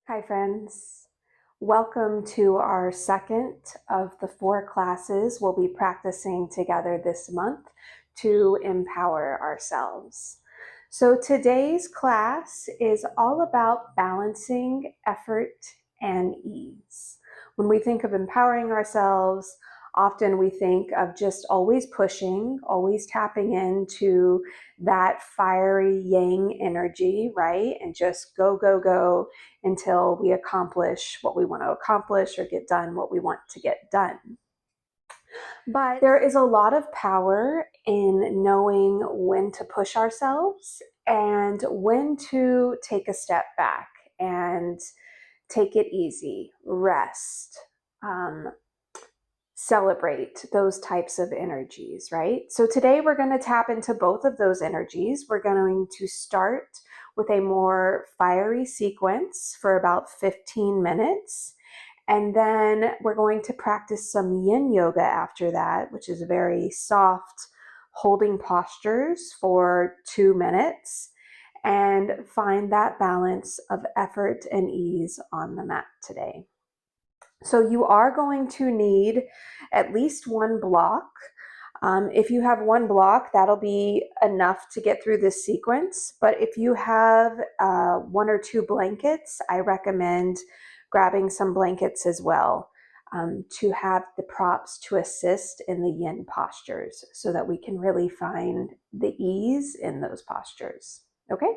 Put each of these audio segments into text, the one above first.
Hi friends, welcome to our second of the 4 classes we'll be practicing together this month to empower ourselves. So today's class is all about balancing effort and ease. When we think of empowering ourselves, often we think of just always pushing, always tapping into that fiery yang energy, right? And just go, go, go until we accomplish what we want to accomplish or get done what we want to get done. But there is a lot of power in knowing when to push ourselves and when to take a step back and take it easy, rest, celebrate those types of energies, right? So today we're going to tap into both of those energies. We're going to start with a more fiery sequence for about 15 minutes. And then we're going to practice some yin yoga after that, which is very soft holding postures for 2 minutes, and find that balance of effort and ease on the mat today. So you are going to need at least one block. If you have one block, that'll be enough to get through this sequence. But if you have 1 or 2 blankets, I recommend grabbing some blankets as well to have the props to assist in the yin postures so that we can really find the ease in those postures. Okay?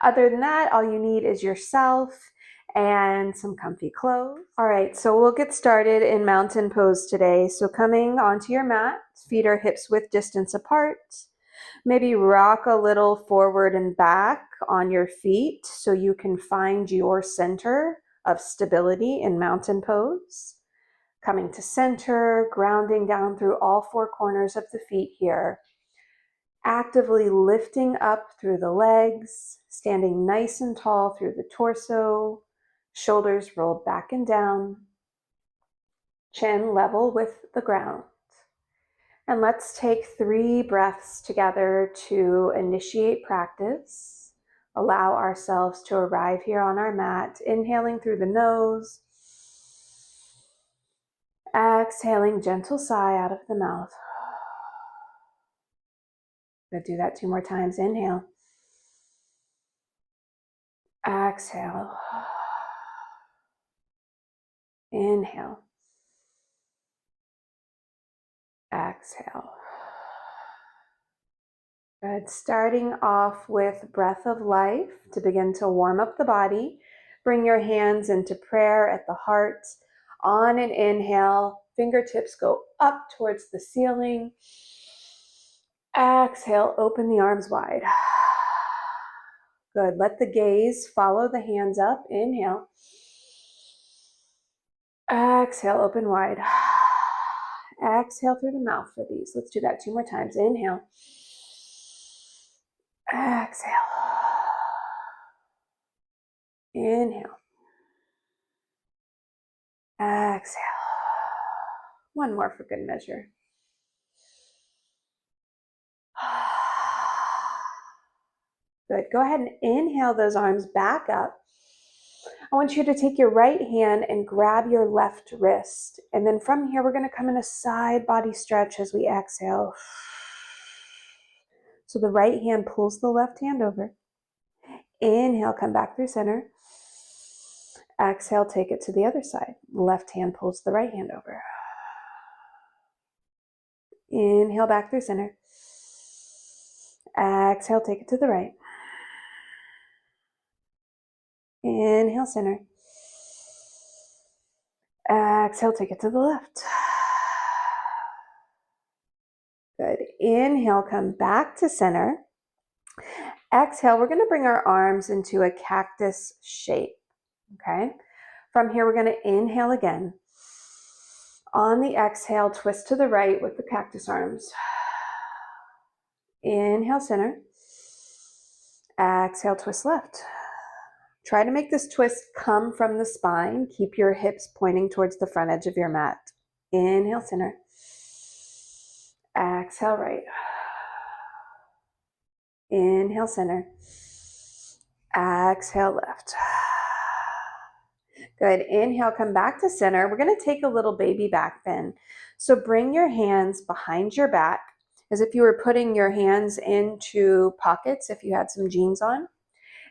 Other than that, all you need is yourself and some comfy clothes. All right, so we'll get started in mountain pose today. So coming onto your mat, feet are hips width distance apart. Maybe rock a little forward and back on your feet so you can find your center of stability in mountain pose. Coming to center, grounding down through all 4 corners of the feet here. Actively lifting up through the legs, standing nice and tall through the torso, shoulders rolled back and down, chin level with the ground. And let's take 3 breaths together to initiate practice. Allow ourselves to arrive here on our mat, inhaling through the nose, exhaling gentle sigh out of the mouth. We'll do that 2 more times. Inhale, exhale, inhale, exhale. Good. Starting off with breath of life to begin to warm up the body. Bring your hands into prayer at the heart. On an inhale, fingertips go up towards the ceiling. Exhale, open the arms wide. Good. Let the gaze follow the hands up. Inhale. Exhale, open wide. Exhale through the mouth for these. Let's do that 2 more times. Inhale. Exhale. Inhale. Exhale. 1 more for good measure. Good. Go ahead and inhale those arms back up. I want you to take your right hand and grab your left wrist. And then from here, we're going to come in a side body stretch as we exhale. So the right hand pulls the left hand over. Inhale, come back through center. Exhale, take it to the other side. Left hand pulls the right hand over. Inhale, back through center. Exhale, take it to the right. Inhale, center. Exhale, take it to the left. Good. Inhale, come back to center. Exhale, we're going to bring our arms into a cactus shape. Okay. From here, we're going to inhale again. On the exhale, twist to the right with the cactus arms. Inhale, center. Exhale, twist left. Try to make this twist come from the spine. Keep your hips pointing towards the front edge of your mat. Inhale, center. Exhale, right. Inhale, center. Exhale, left. Good. Inhale, come back to center. We're going to take a little baby back bend. So bring your hands behind your back as if you were putting your hands into pockets if you had some jeans on.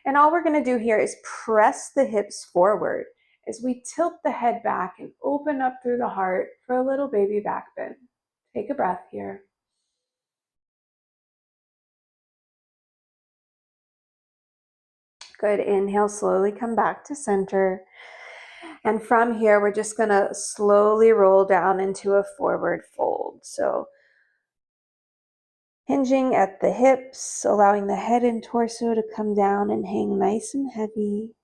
And all we're going to do here is press the hips forward as we tilt the head back and open up through the heart for a little baby back bend. Take a breath here. Good. Inhale, slowly come back to center. And from here, we're just going to slowly roll down into a forward fold. So hinging at the hips, allowing the head and torso to come down and hang nice and heavy.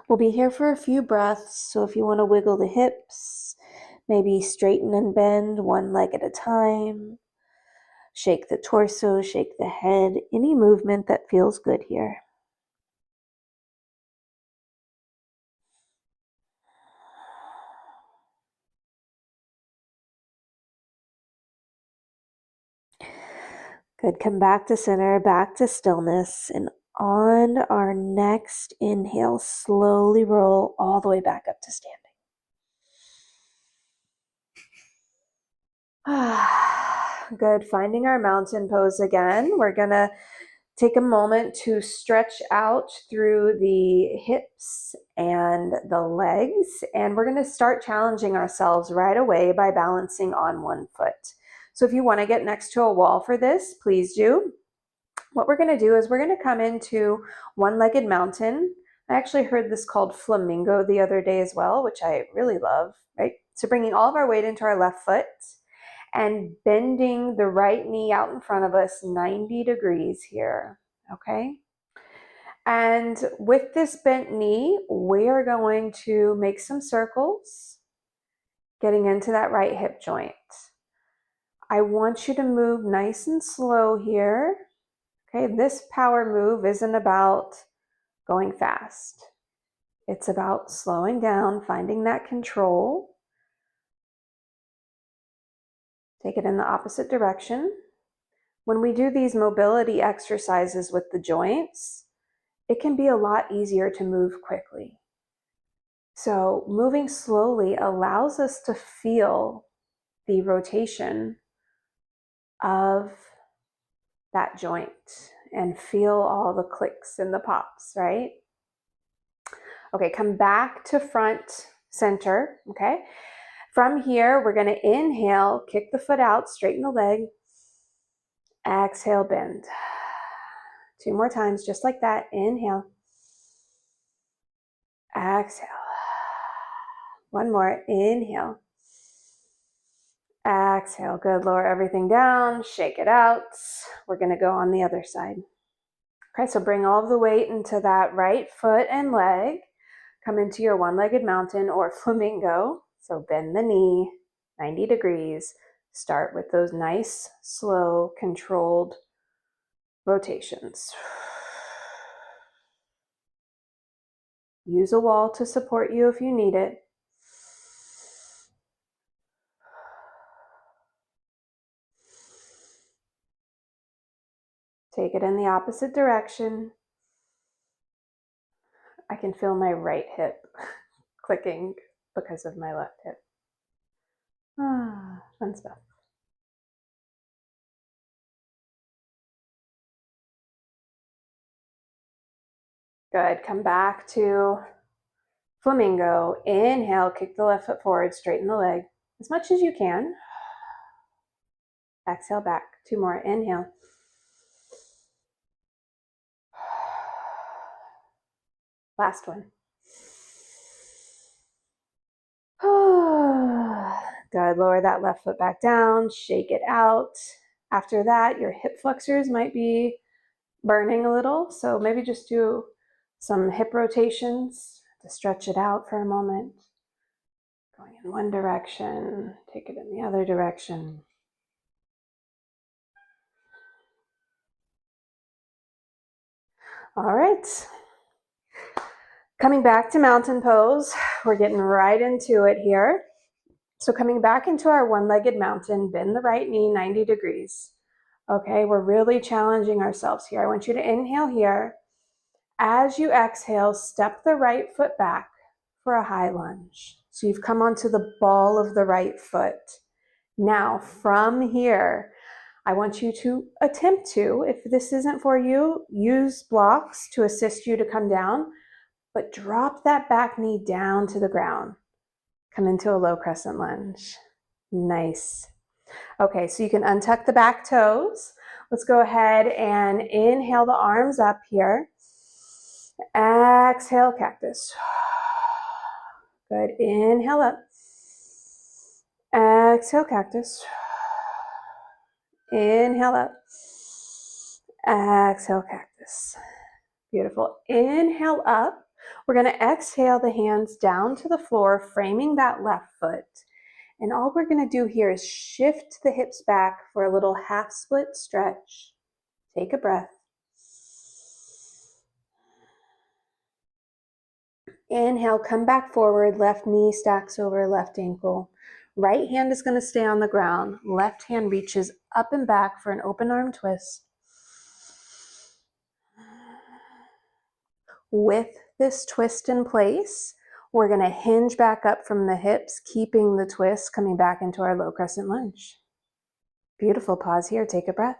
We'll be here for a few breaths, so if you want to wiggle the hips, maybe straighten and bend one leg at a time. Shake the torso, shake the head, any movement that feels good here. Good, come back to center, back to stillness, and on our next inhale, slowly roll all the way back up to standing. Good, finding our mountain pose again. We're gonna take a moment to stretch out through the hips and the legs, and we're gonna start challenging ourselves right away by balancing on one foot. So if you wanna get next to a wall for this, please do. What we're gonna do is we're gonna come into one-legged mountain. I actually heard this called flamingo the other day as well, which I really love, right? So bringing all of our weight into our left foot and bending the right knee out in front of us 90 degrees here, okay? And with this bent knee, we are going to make some circles, getting into that right hip joint. I want you to move nice and slow here. Okay, this power move isn't about going fast. It's about slowing down, finding that control. Take it in the opposite direction. When we do these mobility exercises with the joints, it can be a lot easier to move quickly. So moving slowly allows us to feel the rotation of that joint and feel all the clicks and the pops, right? Okay, come back to front center, okay? From here, we're gonna inhale, kick the foot out, straighten the leg. Exhale, bend. 2 more times, just like that. Inhale. Exhale. 1 more. Inhale. Exhale. Good. Lower everything down. Shake it out. We're going to go on the other side. Okay, so bring all of the weight into that right foot and leg. Come into your one-legged mountain or flamingo. So bend the knee 90 degrees. Start with those nice, slow, controlled rotations. Use a wall to support you if you need it. Take it in the opposite direction. I can feel my right hip clicking because of my left hip. Fun stuff. Good, come back to flamingo. Inhale, kick the left foot forward, straighten the leg as much as you can. Exhale back, 2 more, inhale. Last one. Good, lower that left foot back down, shake it out. After that, your hip flexors might be burning a little, so maybe just do some hip rotations to stretch it out for a moment. Going in one direction, take it in the other direction. All right. Coming back to mountain pose, we're getting right into it here. So coming back into our one-legged mountain, bend the right knee 90 degrees. Okay, we're really challenging ourselves here. I want you to inhale here. As you exhale, step the right foot back for a high lunge. So you've come onto the ball of the right foot. Now, from here, I want you to attempt to, if this isn't for you, use blocks to assist you to come down, but drop that back knee down to the ground. Come into a low crescent lunge. Nice. Okay, so you can untuck the back toes. Let's go ahead and inhale the arms up here. Exhale, cactus. Good. Inhale up. Exhale, cactus. Inhale up. Exhale, cactus. Beautiful. Inhale up. We're going to exhale the hands down to the floor, framing that left foot. And all we're going to do here is shift the hips back for a little half split stretch. Take a breath. Inhale, come back forward. Left knee stacks over left ankle. Right hand is going to stay on the ground. Left hand reaches up and back for an open arm twist. With this twist in place, we're going to hinge back up from the hips, keeping the twist, coming back into our low crescent lunge. Beautiful. Pause here. Take a breath.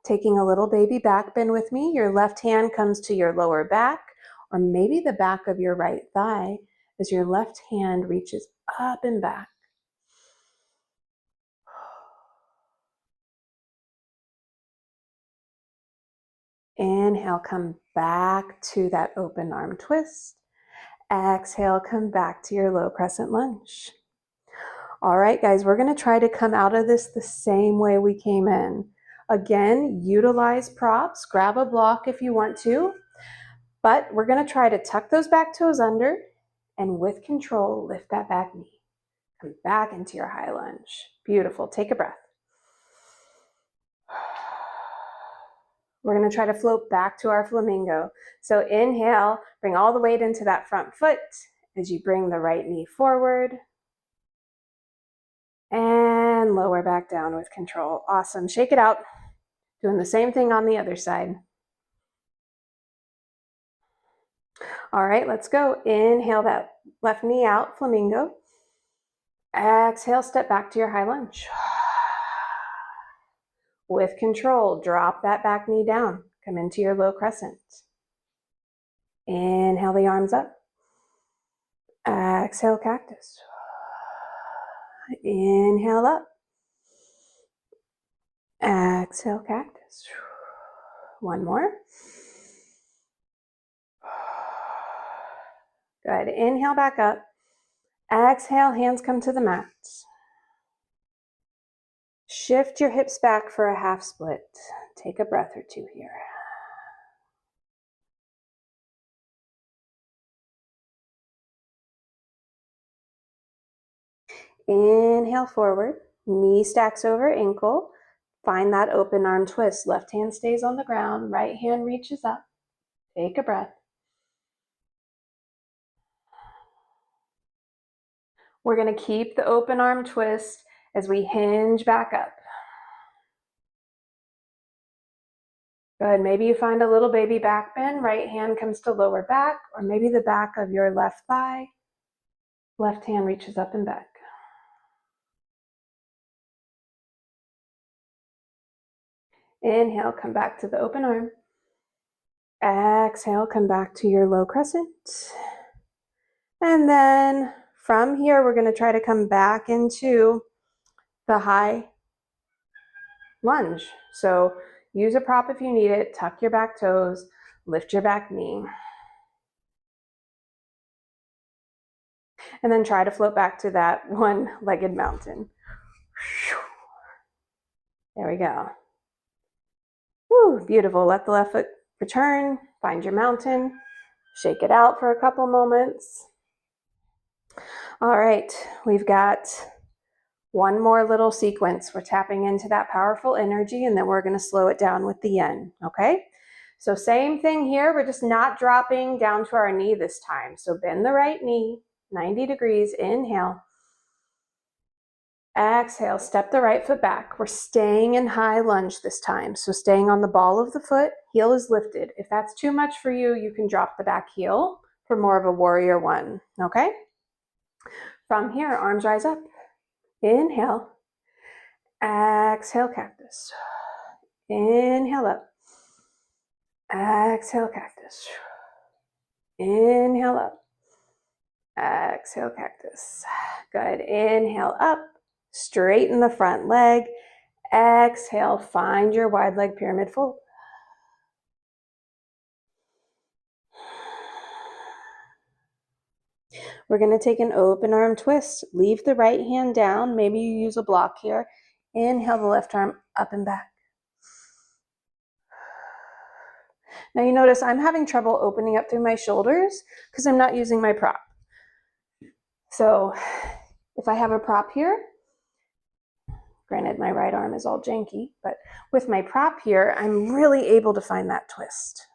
Taking a little baby back bend with me. Your left hand comes to your lower back, or maybe the back of your right thigh, as your left hand reaches up and back. Inhale, come back to that open arm twist. Exhale, come back to your low crescent lunge. All right, guys, we're going to try to come out of this the same way we came in. Again, utilize props. Grab a block if you want to. But we're going to try to tuck those back toes under and with control, lift that back knee. Come back into your high lunge. Beautiful. Take a breath. We're going to try to float back to our flamingo. So inhale, bring all the weight into that front foot as you bring the right knee forward. And lower back down with control. Awesome. Shake it out. Doing the same thing on the other side. All right, let's go. Inhale that left knee out, flamingo. Exhale, step back to your high lunge. With control, drop that back knee down. Come into your low crescent. Inhale the arms up. Exhale, cactus. Inhale up. Exhale, cactus. One more. Good. Inhale back up. Exhale, hands come to the mat. Shift your hips back for a half split. Take a breath or two here. Inhale forward. Knee stacks over ankle. Find that open arm twist. Left hand stays on the ground. Right hand reaches up. Take a breath. We're going to keep the open arm twist as we hinge back up. Good. Maybe you find a little baby back bend. Right hand comes to lower back, or maybe the back of your left thigh. Left hand reaches up and back. Inhale, come back to the open arm. Exhale, come back to your low crescent. And then from here, we're going to try to come back into the high lunge. So use a prop if you need it. Tuck your back toes. Lift your back knee. And then try to float back to that one-legged mountain. There we go. Woo, beautiful. Let the left foot return. Find your mountain. Shake it out for a couple moments. All right, we've got one more little sequence. We're tapping into that powerful energy, and then we're going to slow it down with the yin, okay? So same thing here. We're just not dropping down to our knee this time. So bend the right knee, 90 degrees. Inhale. Exhale, step the right foot back. We're staying in high lunge this time. So staying on the ball of the foot, heel is lifted. If that's too much for you, you can drop the back heel for more of a warrior one, okay? From here, arms rise up. Inhale. Exhale, cactus. Inhale up. Exhale, cactus. Inhale up. Exhale, cactus. Good. Inhale up. Straighten the front leg. Exhale, find your wide leg pyramid fold. We're going to take an open arm twist. Leave the right hand down. Maybe you use a block here. Inhale the left arm up and back. Now you notice I'm having trouble opening up through my shoulders because I'm not using my prop. So if I have a prop here, granted my right arm is all janky, but with my prop here, I'm really able to find that twist.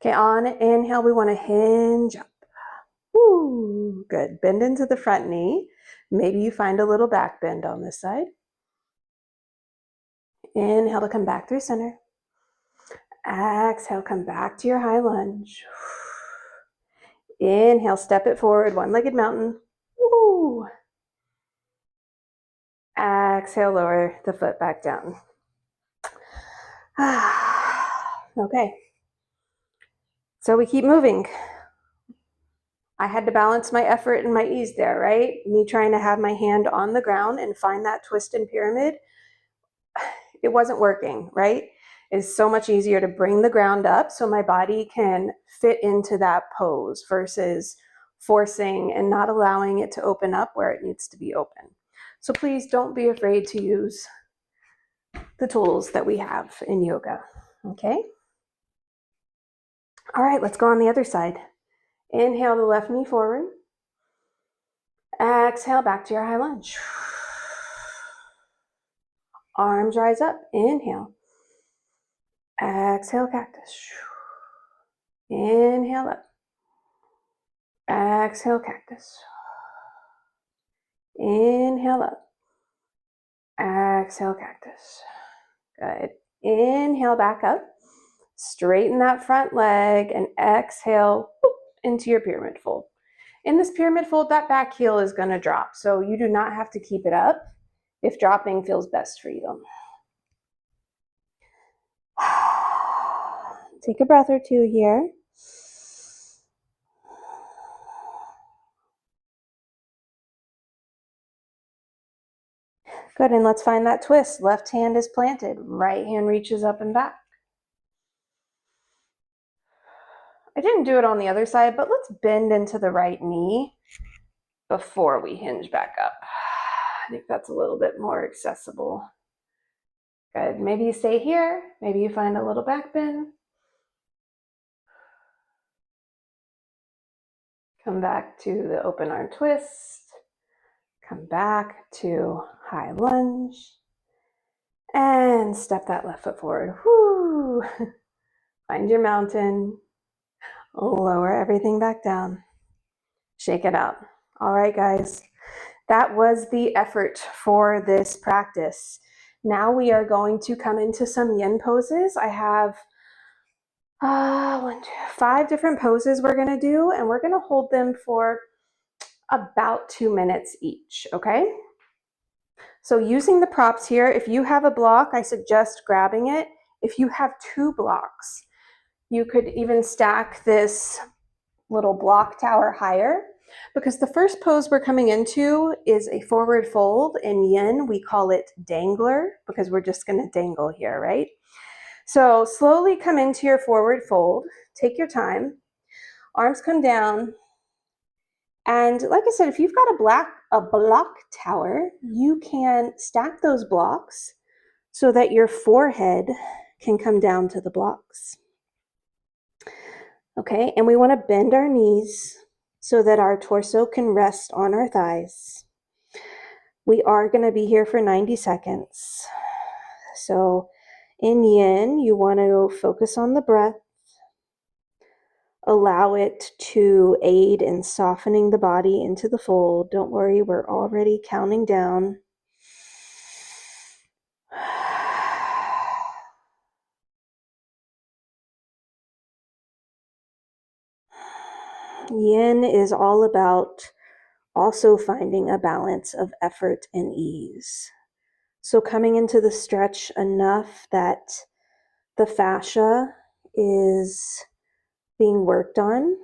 Okay, on inhale, we want to hinge up. Woo, good. Bend into the front knee. Maybe you find a little back bend on this side. Inhale to come back through center. Exhale, come back to your high lunge. Inhale, step it forward, one-legged mountain. Woo. Exhale, lower the foot back down. Okay. So we keep moving. I had to balance my effort and my ease there, right? Me trying to have my hand on the ground and find that twist and pyramid. It wasn't working, right? It's so much easier to bring the ground up so my body can fit into that pose versus forcing and not allowing it to open up where it needs to be open. So please don't be afraid to use the tools that we have in yoga, okay? All right, let's go on the other side. Inhale the left knee forward. Exhale back to your high lunge. Arms rise up. Inhale. Exhale, cactus. Inhale up. Exhale, cactus. Inhale up. Exhale, cactus. Good. Inhale back up. Straighten that front leg and exhale into your pyramid fold. In this pyramid fold, that back heel is going to drop, so you do not have to keep it up if dropping feels best for you. Take a breath or two here. Good, and let's find that twist. Left hand is planted, right hand reaches up and back. I didn't do it on the other side, but let's bend into the right knee before we hinge back up. I think that's a little bit more accessible. Good, maybe you stay here, maybe you find a little back bend. Come back to the open arm twist. Come back to high lunge. And step that left foot forward. Woo! Find your mountain. Lower everything back down. Shake it out. All right, guys. That was the effort for this practice. Now we are going to come into some yin poses. I have 5 different poses we're going to do, and we're going to hold them for about 2 minutes each, okay? So using the props here, if you have a block, I suggest grabbing it. If you have 2 blocks, you could even stack this little block tower higher, because the first pose we're coming into is a forward fold. In yin, we call it dangler, because we're just going to dangle here, right? So slowly come into your forward fold. Take your time. Arms come down. And like I said, if you've got a block tower, you can stack those blocks so that your forehead can come down to the blocks. Okay, and we want to bend our knees so that our torso can rest on our thighs. We are going to be here for 90 seconds. So in yin, you want to focus on the breath. allow it to aid in softening the body into the fold. Don't worry, we're already counting down. Yin is all about also finding a balance of effort and ease. So coming into the stretch enough that the fascia is being worked on,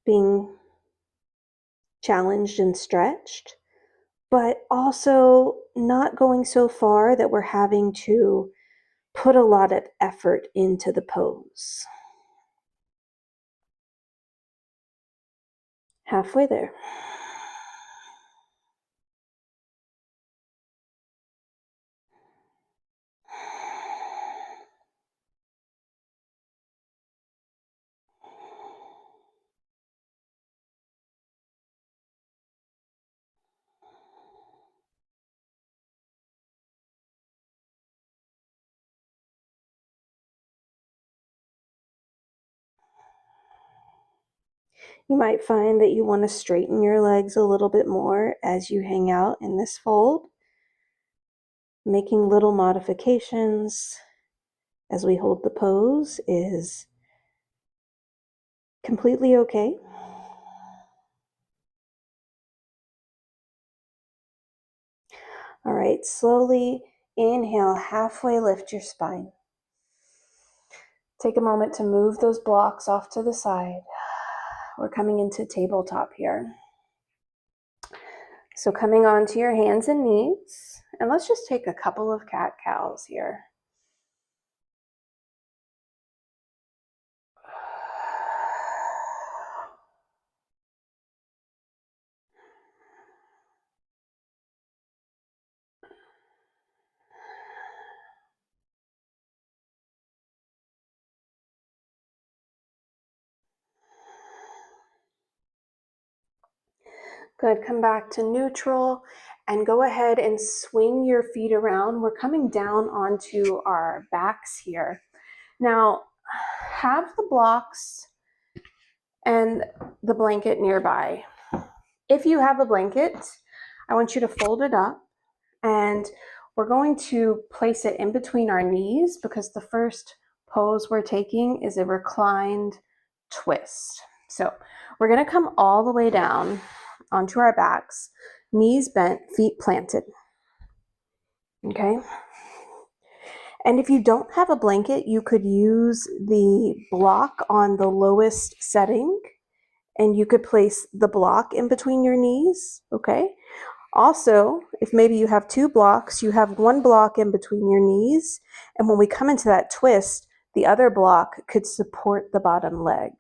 being challenged and stretched, but also not going so far that we're having to put a lot of effort into the pose. Halfway there. You might find that you want to straighten your legs a little bit more as you hang out in this fold. Making little modifications as we hold the pose is completely okay. All right, slowly inhale, halfway lift your spine. Take a moment to move those blocks off to the side. We're coming into tabletop here. So coming onto your hands and knees, and let's just take a couple of cat-cows here. Good, come back to neutral and go ahead and swing your feet around. We're coming down onto our backs here. Now, have the blocks and the blanket nearby. If you have a blanket, I want you to fold it up and we're going to place it in between our knees because the first pose we're taking is a reclined twist. So we're going to come all the way down onto our backs, knees bent, feet planted. Okay. And if you don't have a blanket, you could use the block on the lowest setting and you could place the block in between your knees. Okay. Also, if maybe you have two blocks, you have one block in between your knees. And when we come into that twist, the other block could support the bottom leg.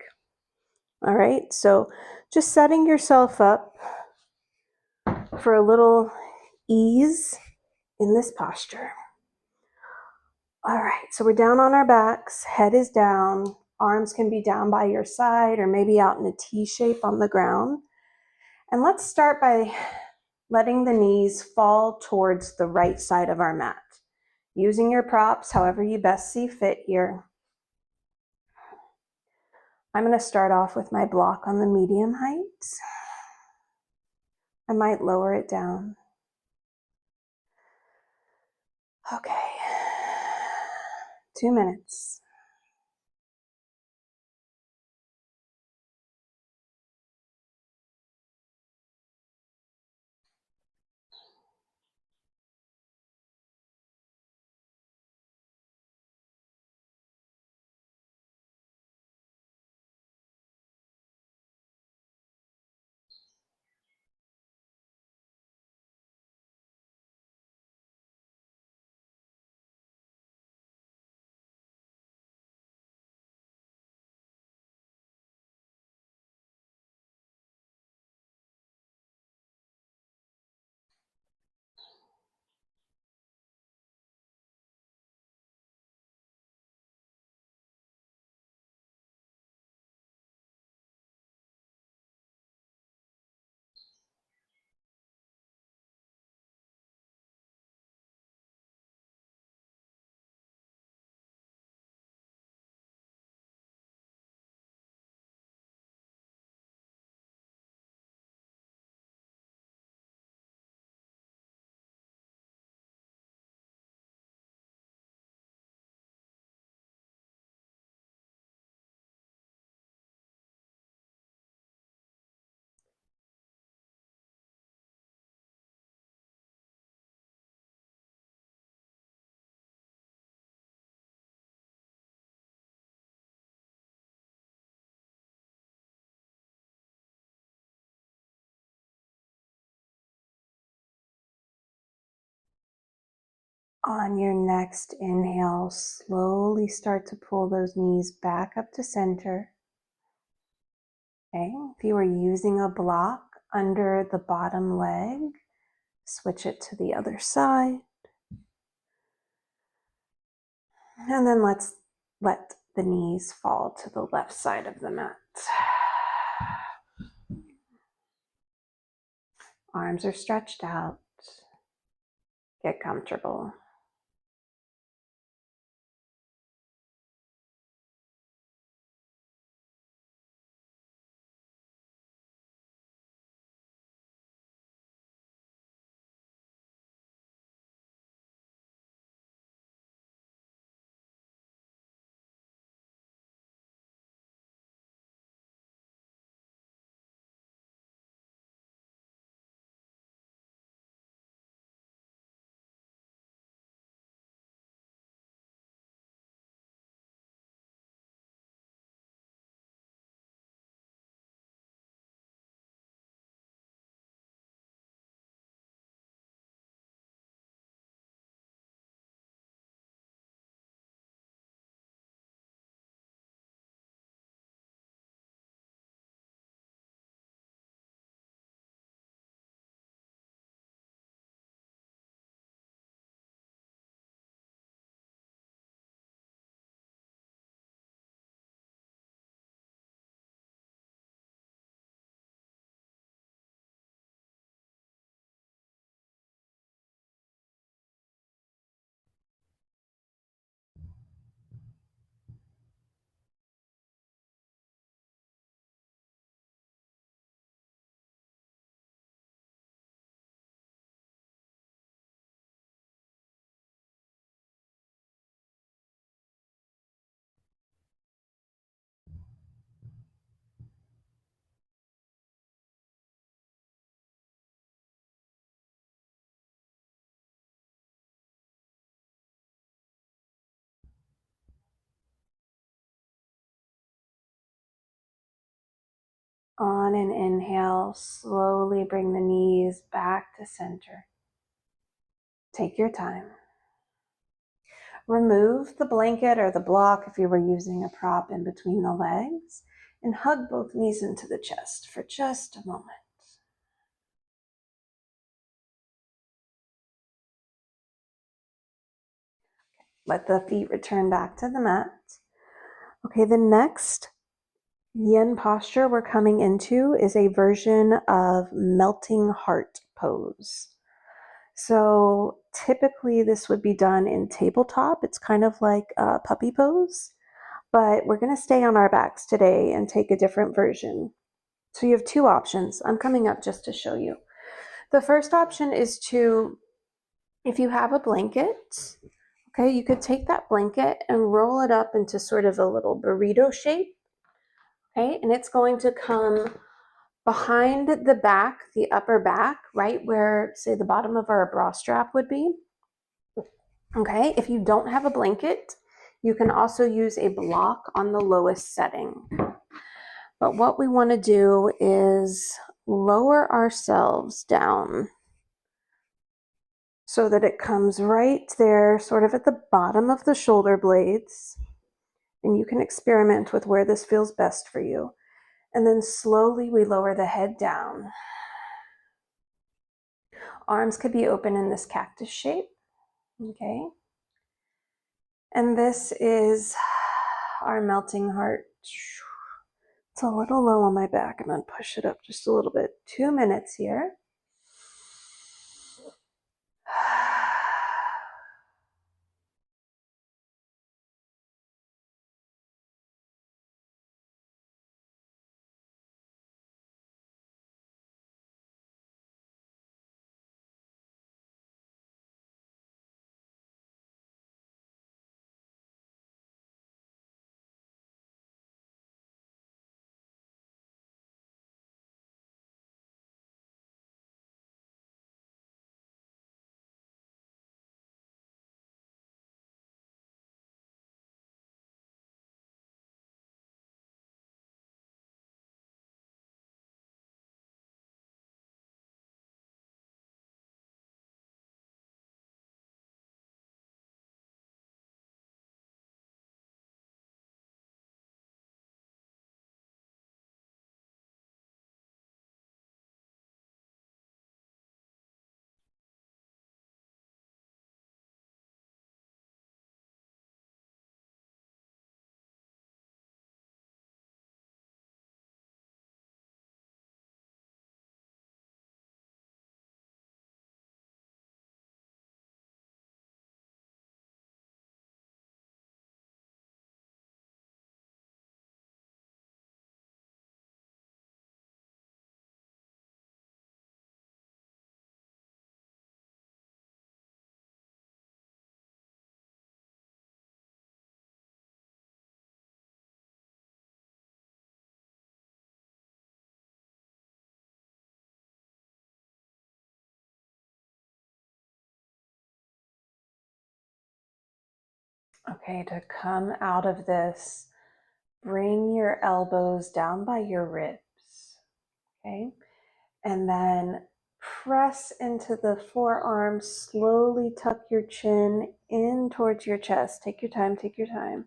All right. So just setting yourself up for a little ease in this posture. All right, so we're down on our backs, head is down, arms can be down by your side or maybe out in a T shape on the ground. And let's start by letting the knees fall towards the right side of our mat. Using your props however you best see fit here. I'm going to start off with my block on the medium height. I might lower it down. Okay, 2 minutes. On your next inhale, slowly start to pull those knees back up to center. Okay, if you are using a block under the bottom leg, switch it to the other side. And then let's let the knees fall to the left side of the mat. Arms are stretched out. Get comfortable. On an inhale, slowly bring the knees back to center. Take your time. Remove the blanket or the block if you were using a prop in between the legs, and hug both knees into the chest for just a moment. Let the feet return back to the mat. Okay, the next yin posture we're coming into is a version of melting heart pose. So typically this would be done in tabletop. It's kind of like a puppy pose, but we're going to stay on our backs today and take a different version. So you have two options. I'm coming up just to show you. The first option is to, if you have a blanket, okay, you could take that blanket and roll it up into sort of a little burrito shape. Okay, and it's going to come behind the back, the upper back, right where, say, the bottom of our bra strap would be. Okay, if you don't have a blanket, you can also use a block on the lowest setting. But what we want to do is lower ourselves down so that it comes right there, sort of at the bottom of the shoulder blades. And you can experiment with where this feels best for you. And then slowly we lower the head down. Arms could be open in this cactus shape. Okay. And this is our melting heart. It's a little low on my back. I'm going to push it up just a little bit. 2 minutes here. Okay, to come out of this, bring your elbows down by your ribs. Okay, and then press into the forearms, slowly tuck your chin in towards your chest. Take your time, take your time.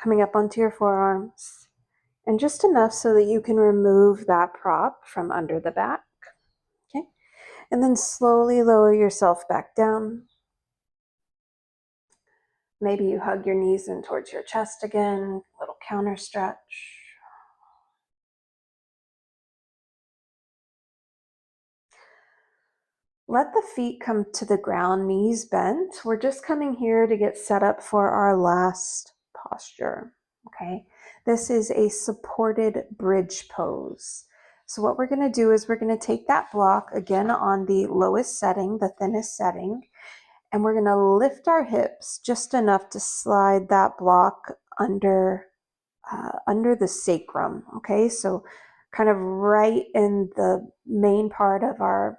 Coming up onto your forearms, and just enough so that you can remove that prop from under the back. Okay, and then slowly lower yourself back down. Maybe you hug your knees in towards your chest again, a little counter stretch. Let the feet come to the ground, knees bent. We're just coming here to get set up for our last posture, okay? This is a supported bridge pose. So what we're gonna do is we're gonna take that block again on the lowest setting, the thinnest setting, and we're gonna lift our hips just enough to slide that block under the sacrum, okay? So kind of right in the main part of our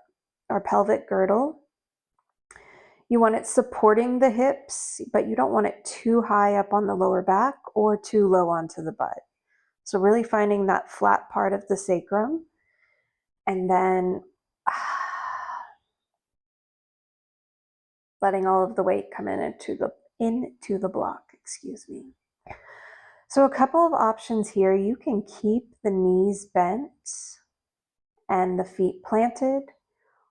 pelvic girdle. You want it supporting the hips, but you don't want it too high up on the lower back or too low onto the butt. So really finding that flat part of the sacrum, and then letting all of the weight come into the block, excuse me. So a couple of options here. You can keep the knees bent and the feet planted,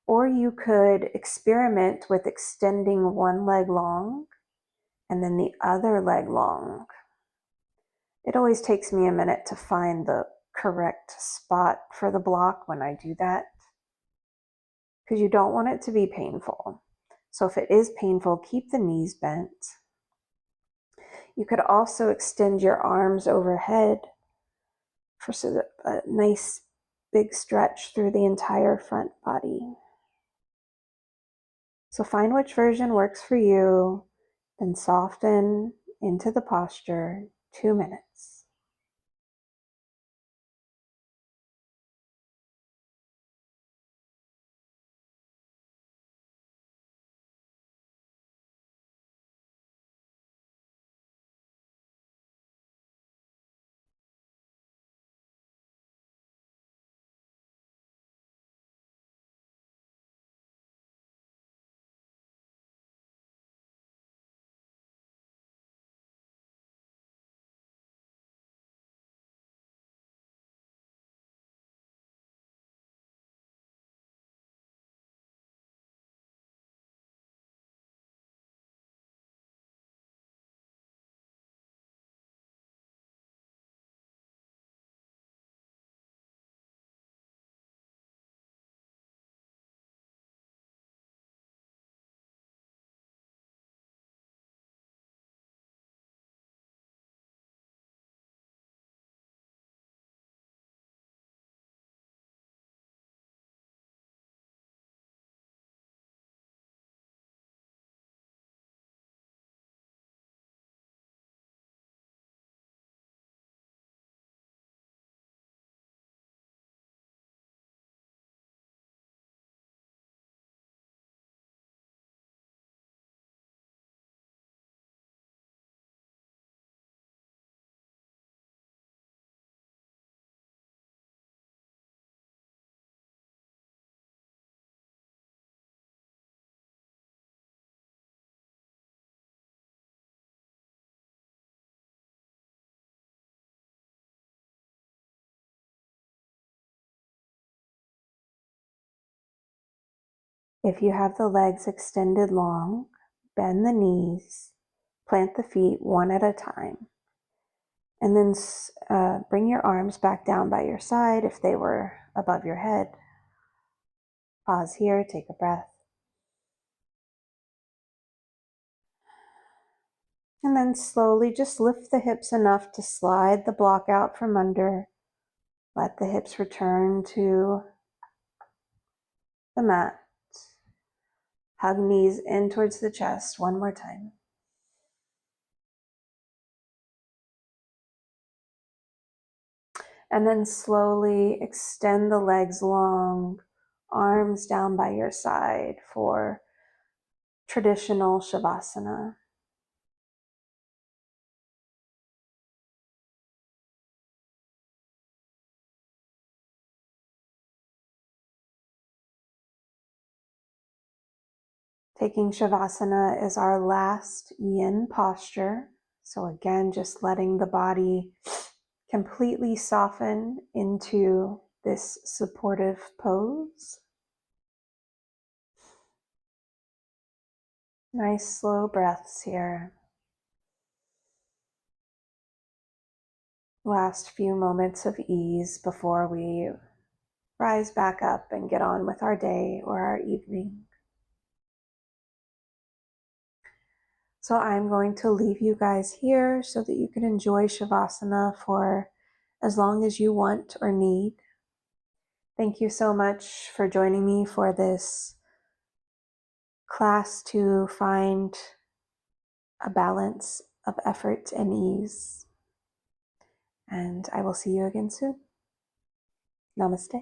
or you could experiment with extending one leg long and then the other leg long. It always takes me a minute to find the correct spot for the block when I do that, because you don't want it to be painful. So if it is painful, keep the knees bent. You could also extend your arms overhead for a nice big stretch through the entire front body. So find which version works for you, then soften into the posture. 2 minutes. If you have the legs extended long, bend the knees, plant the feet one at a time, and then bring your arms back down by your side if they were above your head. Pause here, take a breath. And then slowly just lift the hips enough to slide the block out from under. Let the hips return to the mat. Hug knees in towards the chest one more time. And then slowly extend the legs long, arms down by your side for traditional Shavasana. Taking Shavasana as our last yin posture. So again, just letting the body completely soften into this supportive pose. Nice slow breaths here. Last few moments of ease before we rise back up and get on with our day or our evening. So I'm going to leave you guys here so that you can enjoy Shavasana for as long as you want or need. Thank you so much for joining me for this class to find a balance of effort and ease. And I will see you again soon. Namaste.